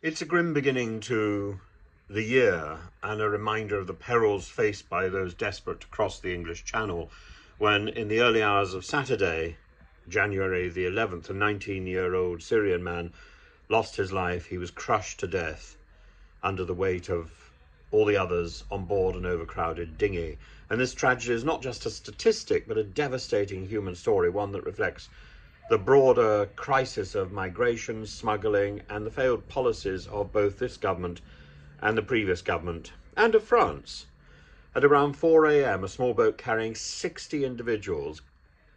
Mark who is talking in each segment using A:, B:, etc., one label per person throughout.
A: It's a grim beginning to the year and a reminder of the perils faced by those desperate to cross the English Channel when, in the early hours of Saturday, January the 11th, a 19-year-old Syrian man lost his life. He was crushed to death under the weight of all the others on board an overcrowded dinghy. And this tragedy is not just a statistic, but a devastating human story, one that reflects the broader crisis of migration, smuggling, and the failed policies of both this government and the previous government, and of France. At around 4 a.m, a small boat carrying 60 individuals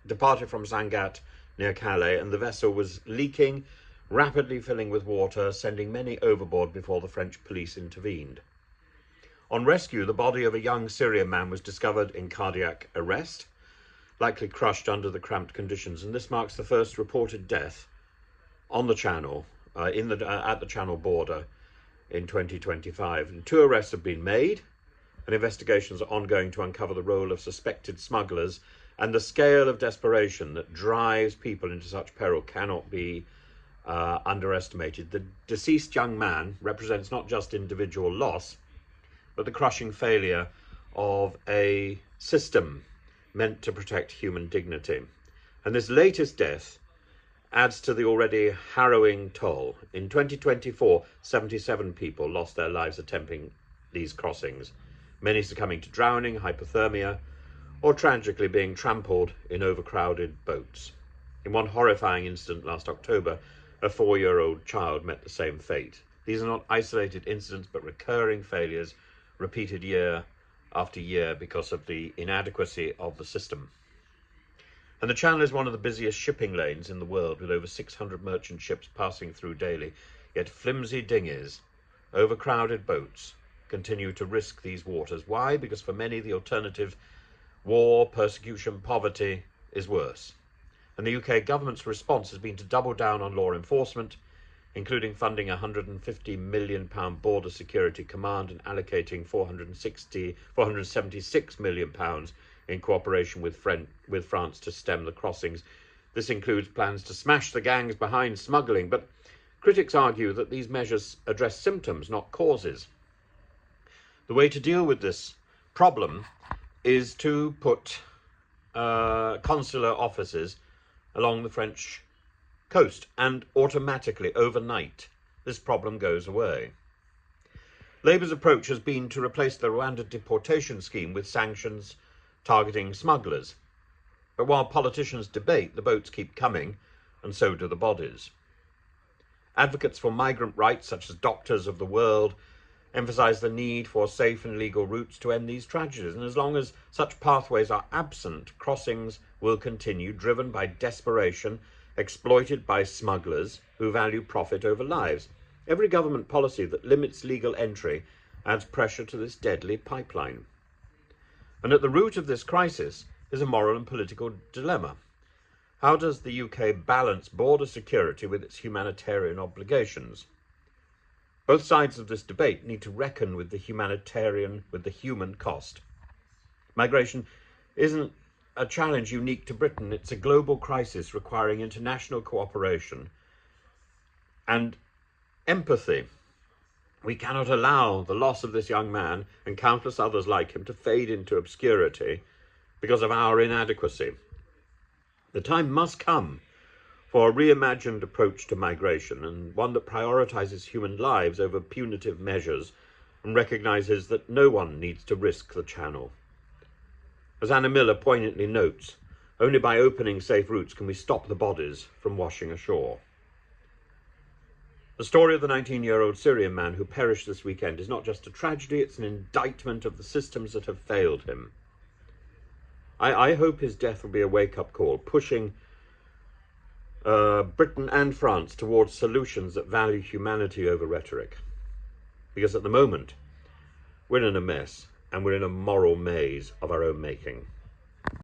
A: departed from Sangatte near Calais, and the vessel was leaking, rapidly filling with water, sending many overboard before the French police intervened. On rescue, the body of a young Syrian man was discovered in cardiac arrest, likely crushed under the cramped conditions, and this marks the first reported death on the Channel, at the Channel border in 2025. And 2 arrests have been made, and investigations are ongoing to uncover the role of suspected smugglers, and the scale of desperation that drives people into such peril cannot be underestimated. The deceased young man represents not just individual loss, but the crushing failure of a system meant to protect human dignity. And this latest death adds to the already harrowing toll. In 2024, 77 people lost their lives attempting these crossings, many succumbing to drowning, hypothermia, or tragically being trampled in overcrowded boats. In one horrifying incident last October, a 4-year-old child met the same fate. These are not isolated incidents, but recurring failures, repeated year after year because of the inadequacy of the system. And the Channel is one of the busiest shipping lanes in the world, with over 600 merchant ships passing through daily, yet flimsy dinghies, overcrowded boats, continue to risk these waters. Why? Because for many the alternative, war, persecution, poverty, is worse. And the UK government's response has been to double down on law enforcement, including funding a £150 million border security command and allocating £476 million in cooperation with France to stem the crossings. This includes plans to smash the gangs behind smuggling, but critics argue that these measures address symptoms, not causes. The way to deal with this problem is to put consular offices along the French coast, and automatically, overnight, this problem goes away. Labour's approach has been to replace the Rwanda deportation scheme with sanctions targeting smugglers. But while politicians debate, the boats keep coming, and so do the bodies. Advocates for migrant rights, such as Doctors of the World, emphasise the need for safe and legal routes to end these tragedies. And as long as such pathways are absent, crossings will continue, driven by desperation, exploited by smugglers who value profit over lives. Every government policy that limits legal entry adds pressure to this deadly pipeline. And at the root of this crisis is a moral and political dilemma. How does the UK balance border security with its humanitarian obligations? Both sides of this debate need to reckon with the human cost. Migration isn't a challenge unique to Britain. It's a global crisis requiring international cooperation and empathy. We cannot allow the loss of this young man and countless others like him to fade into obscurity because of our inadequacy. The time must come for a reimagined approach to migration, and one that prioritises human lives over punitive measures and recognises that no one needs to risk the Channel. As Anna Miller poignantly notes, only by opening safe routes can we stop the bodies from washing ashore. The story of the 19-year-old Syrian man who perished this weekend is not just a tragedy, it's an indictment of the systems that have failed him. I hope his death will be a wake-up call, pushing Britain and France towards solutions that value humanity over rhetoric. Because at the moment, we're in a mess, and we're in a moral maze of our own making.